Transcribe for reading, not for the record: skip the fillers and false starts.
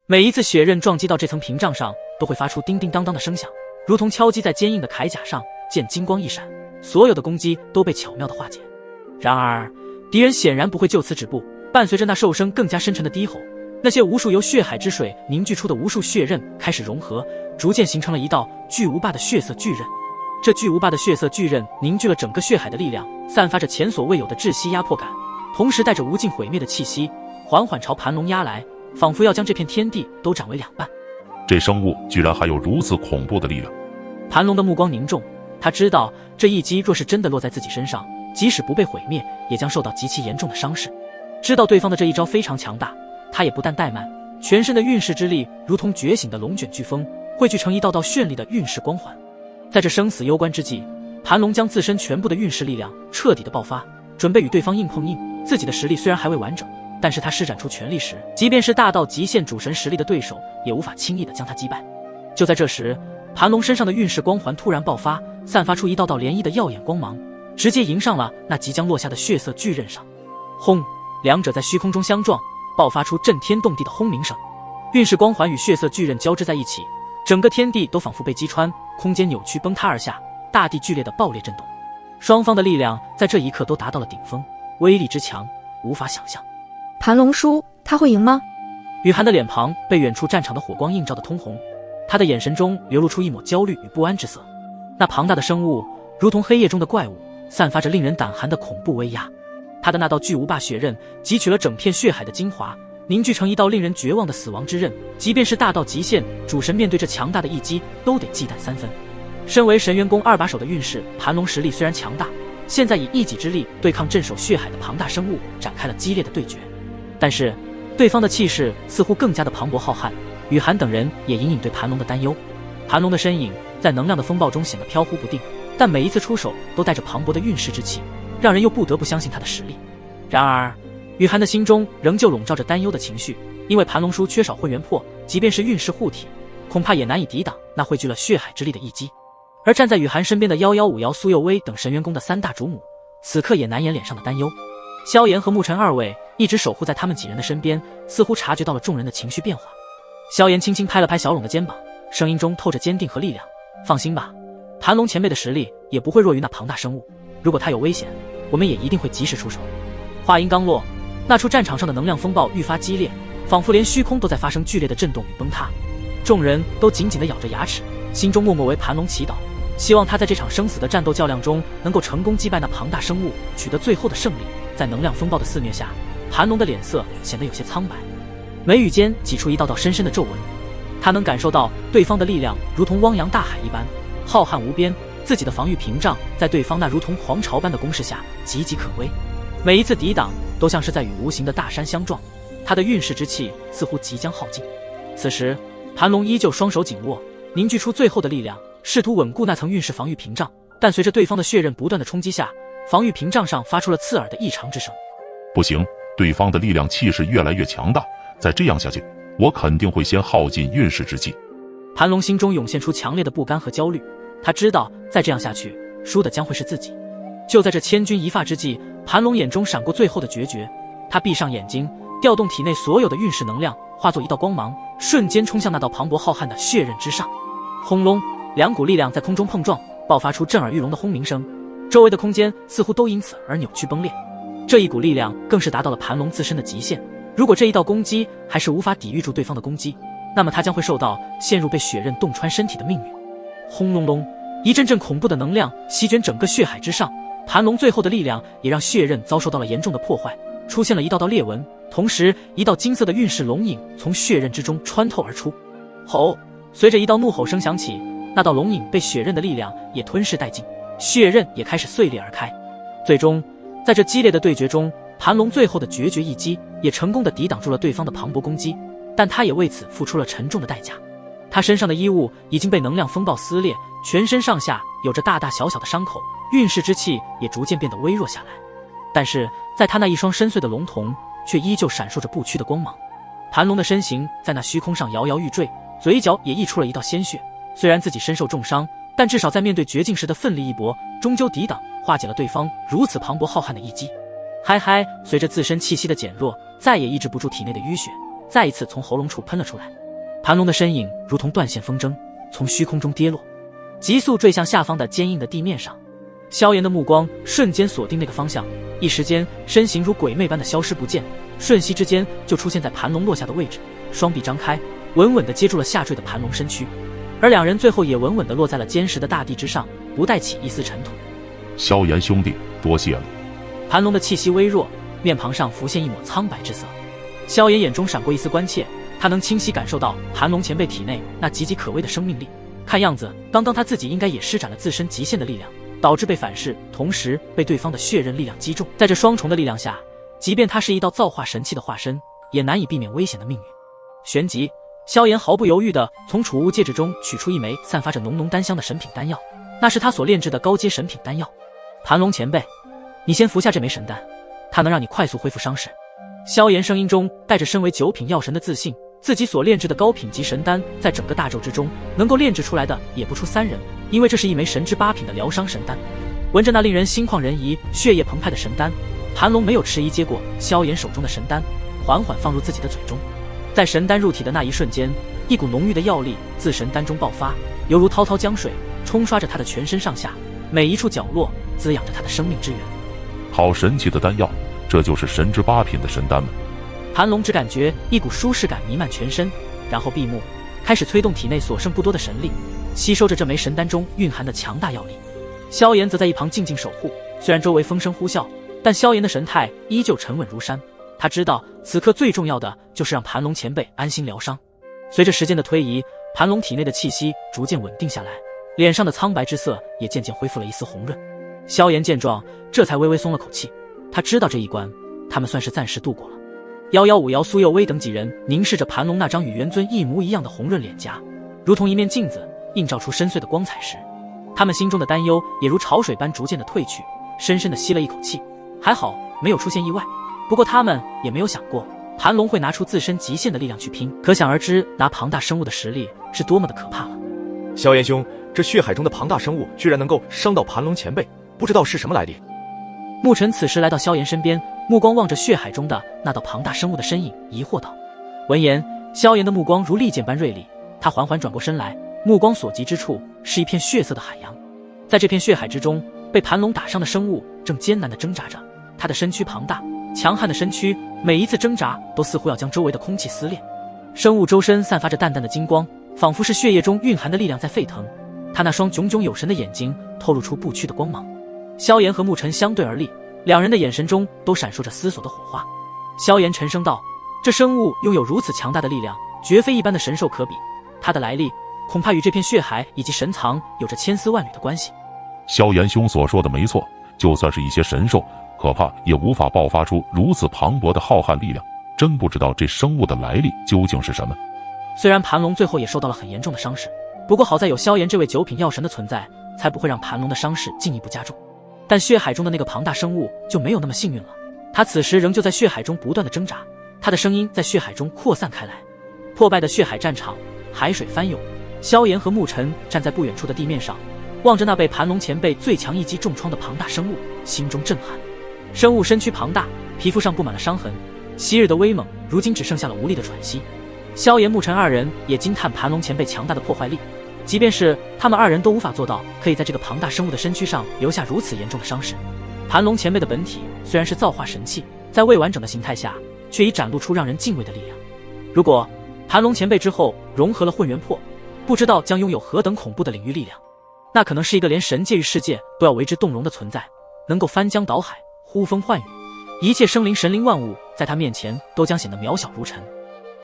每一次血刃撞击到这层屏障上，都会发出叮叮当当的声响，如同敲击在坚硬的铠甲上，见金光一闪，所有的攻击都被巧妙地化解。然而，敌人显然不会就此止步，伴随着那兽声更加深沉的低吼，那些无数由血海之水凝聚出的无数血刃开始融合，逐渐形成了一道巨无霸的血色巨刃。这巨无霸的血色巨刃凝聚了整个血海的力量，散发着前所未有的窒息压迫感，同时带着无尽毁灭的气息，缓缓朝盘龙压来，仿佛要将这片天地都斩为两半。这生物居然还有如此恐怖的力量！盘龙的目光凝重，他知道这一击若是真的落在自己身上，即使不被毁灭，也将受到极其严重的伤势。知道对方的这一招非常强大，他也不但怠慢，全身的运势之力如同觉醒的龙卷飓风，汇聚成一道道绚丽的运势光环。在这生死攸关之际，盘龙将自身全部的运势力量彻底的爆发，准备与对方硬碰硬。自己的实力虽然还未完整，但是他施展出全力时，即便是大到极限主神实力的对手，也无法轻易的将他击败。就在这时，盘龙身上的运势光环突然爆发，散发出一道道涟漪的耀眼光芒，直接迎上了那即将落下的血色巨刃上。轰！两者在虚空中相撞，爆发出震天动地的轰鸣声。运势光环与血色巨刃交织在一起，整个天地都仿佛被击穿，空间扭曲崩塌而下，大地剧烈的爆裂震动。双方的力量在这一刻都达到了顶峰，威力之强无法想象。盘龙叔，他会赢吗？雨涵的脸庞被远处战场的火光映照得通红，他的眼神中流露出一抹焦虑与不安之色。那庞大的生物如同黑夜中的怪物，散发着令人胆寒的恐怖威压。他的那道巨无霸血刃汲取了整片血海的精华，凝聚成一道令人绝望的死亡之刃，即便是大到极限，主神面对这强大的一击都得忌惮三分。身为神元宫二把手的运势盘龙实力虽然强大，现在以一己之力对抗镇守血海的庞大生物展开了激烈的对决。但是对方的气势似乎更加的磅礴浩瀚，雨涵等人也隐隐对盘龙的担忧。盘龙的身影在能量的风暴中显得飘忽不定，但每一次出手都带着磅礴的运势之气，让人又不得不相信他的实力。然而雨涵的心中仍旧笼罩着担忧的情绪，因为盘龙叔缺少混元魄，即便是运势护体，恐怕也难以抵挡那汇聚了血海之力的一击。而站在雨涵身边的115瑶、苏幼薇等神元宫的三大主母，此刻也难掩脸上的担忧。萧炎和沐尘二位一直守护在他们几人的身边，似乎察觉到了众人的情绪变化。萧炎轻轻拍了拍小龙的肩膀，声音中透着坚定和力量：“放心吧，盘龙前辈的实力也不会弱于那庞大生物，如果他有危险，我们也一定会及时出手。”话音刚落，那处战场上的能量风暴愈发激烈，仿佛连虚空都在发生剧烈的震动与崩塌。众人都紧紧地咬着牙齿，心中默默为盘龙祈祷，希望他在这场生死的战斗较量中能够成功击败那庞大生物，取得最后的胜利。在能量风暴的肆虐下，盘龙的脸色显得有些苍白，眉宇间挤出一道道深深的皱纹。他能感受到对方的力量如同汪洋大海一般浩瀚无边，自己的防御屏障在对方那如同皇朝般的攻势下岌岌可危，每一次抵挡都像是在与无形的大山相撞。他的运势之气似乎即将耗尽。此时盘龙依旧双手紧握，凝聚出最后的力量，试图稳固那层运势防御屏障，但随着对方的血刃不断的冲击下，防御屏障上发出了刺耳的异常之声。不行，对方的力量气势越来越强大，再这样下去，我肯定会先耗尽运势之气。盘龙心中涌现出强烈的不甘和焦虑，他知道再这样下去，输的将会是自己。就在这千钧一发之际，盘龙眼中闪过最后的决绝，他闭上眼睛，调动体内所有的运势能量，化作一道光芒，瞬间冲向那道磅礴浩瀚的血刃之上。轰隆，两股力量在空中碰撞，爆发出震耳欲聋的轰鸣声，周围的空间似乎都因此而扭曲崩裂。这一股力量更是达到了盘龙自身的极限，如果这一道攻击还是无法抵御住对方的攻击，那么他将会受到陷入被血刃洞穿身体的命运。轰隆隆，一阵阵恐怖的能量席卷整个血海之上，盘龙最后的力量也让血刃遭受到了严重的破坏，出现了一道道裂纹，同时一道金色的运势龙影从血刃之中穿透而出。吼！随着一道怒吼声响起，那道龙影被血刃的力量也吞噬殆尽，血刃也开始碎裂而开。最终在这激烈的对决中，盘龙最后的决绝一击也成功的抵挡住了对方的磅礴攻击，但他也为此付出了沉重的代价。他身上的衣物已经被能量风暴撕裂，全身上下有着大大小小的伤口，运势之气也逐渐变得微弱下来。但是在他那一双深邃的龙瞳却依旧闪烁着不屈的光芒。盘龙的身形在那虚空上摇摇欲坠，嘴角也溢出了一道鲜血。虽然自己身受重伤，但至少在面对绝境时的奋力一搏，终究抵挡化解了对方如此磅礴浩瀚的一击。嗨嗨，随着自身气息的减弱，再也抑制不住体内的淤血，再一次从喉咙处喷了出来。盘龙的身影如同断线风筝，从虚空中跌落，急速坠向下方的坚硬的地面上。萧炎的目光瞬间锁定那个方向，一时间身形如鬼魅般的消失不见，瞬息之间就出现在盘龙落下的位置，双臂张开，稳稳地接住了下坠的盘龙身躯，而两人最后也稳稳地落在了坚实的大地之上，不带起一丝尘土。萧炎兄弟，多谢了。盘龙的气息微弱，面庞上浮现一抹苍白之色。萧炎眼中闪过一丝关切，他能清晰感受到盘龙前辈体内那岌岌可危的生命力。看样子，刚刚他自己应该也施展了自身极限的力量，导致被反噬，同时被对方的血刃力量击中。在这双重的力量下，即便他是一道造化神器的化身，也难以避免危险的命运。旋即，萧炎毫不犹豫地从储物戒指中取出一枚散发着浓浓丹香的神品丹药，那是他所炼制的高阶神品丹药。盘龙前辈，你先服下这枚神丹，它能让你快速恢复伤势。萧炎声音中带着身为九品药神的自信，自己所炼制的高品级神丹，在整个大宙之中能够炼制出来的也不出3人，因为这是一枚神之8品的疗伤神丹。闻着那令人心旷人怡、血液澎湃的神丹，盘龙没有迟疑，接过萧炎手中的神丹，缓缓放入自己的嘴中。在神丹入体的那一瞬间，一股浓郁的药力自神丹中爆发，犹如滔滔江水，冲刷着他的全身上下，每一处角落滋养着他的生命之源。好神奇的丹药，这就是神之8品的神丹吗？盘龙只感觉一股舒适感弥漫全身，然后闭目，开始催动体内所剩不多的神力，吸收着这枚神丹中蕴含的强大药力。萧炎则在一旁静静守护，虽然周围风声呼啸，但萧炎的神态依旧沉稳如山。他知道此刻最重要的就是让盘龙前辈安心疗伤。随着时间的推移，盘龙体内的气息逐渐稳定下来，脸上的苍白之色也渐渐恢复了一丝红润。萧炎见状，这才微微松了口气，他知道这一关他们算是暂时度过了。115苏佑威等几人凝视着盘龙那张与元尊一模一样的红润脸颊，如同一面镜子映照出深邃的光彩时，他们心中的担忧也如潮水般逐渐的退去，深深的吸了一口气。还好没有出现意外，不过他们也没有想过盘龙会拿出自身极限的力量去拼，可想而知那庞大生物的实力是多么的可怕了。萧炎兄，这血海中的庞大生物居然能够伤到盘龙前辈，不知道是什么来历。沐尘此时来到萧炎身边，目光望着血海中的那道庞大生物的身影，疑惑道。闻言，萧炎的目光如利剑般锐利，他缓缓转过身来，目光所及之处是一片血色的海洋。在这片血海之中，被盘龙打伤的生物正艰难地挣扎着，他的身躯庞大强悍的身躯，每一次挣扎都似乎要将周围的空气撕裂。生物周身散发着淡淡的金光，仿佛是血液中蕴含的力量在沸腾。他那双炯炯有神的眼睛透露出不屈的光芒。萧炎和沐尘相对而立，两人的眼神中都闪烁着思索的火花。萧炎沉声道：这生物拥有如此强大的力量，绝非一般的神兽可比，它的来历恐怕与这片血海以及神藏有着千丝万缕的关系。萧炎兄所说的没错，就算是一些神兽，可怕也无法爆发出如此磅礴的浩瀚力量。真不知道这生物的来历究竟是什么。虽然盘龙最后也受到了很严重的伤势，不过好在有萧炎这位9品药神的存在，才不会让盘龙的伤势进一步加重。但血海中的那个庞大生物就没有那么幸运了，他此时仍旧在血海中不断的挣扎，他的声音在血海中扩散开来。破败的血海战场，海水翻涌，萧炎和沐尘站在不远处的地面上，望着那被盘龙前辈最强一击重创的庞大生物，心中震撼。生物身躯庞大，皮肤上布满了伤痕，昔日的威猛如今只剩下了无力的喘息。萧炎、沐尘二人也惊叹盘龙前辈强大的破坏力，即便是他们二人都无法做到可以在这个庞大生物的身躯上留下如此严重的伤势。盘龙前辈的本体虽然是造化神器，在未完整的形态下却已展露出让人敬畏的力量。如果盘龙前辈之后融合了混元魄，不知道将拥有何等恐怖的领域力量。那可能是一个连神界与世界都要为之动容的存在，能够翻江倒海，呼风唤雨，一切生灵神灵万物在他面前都将显得渺小如尘。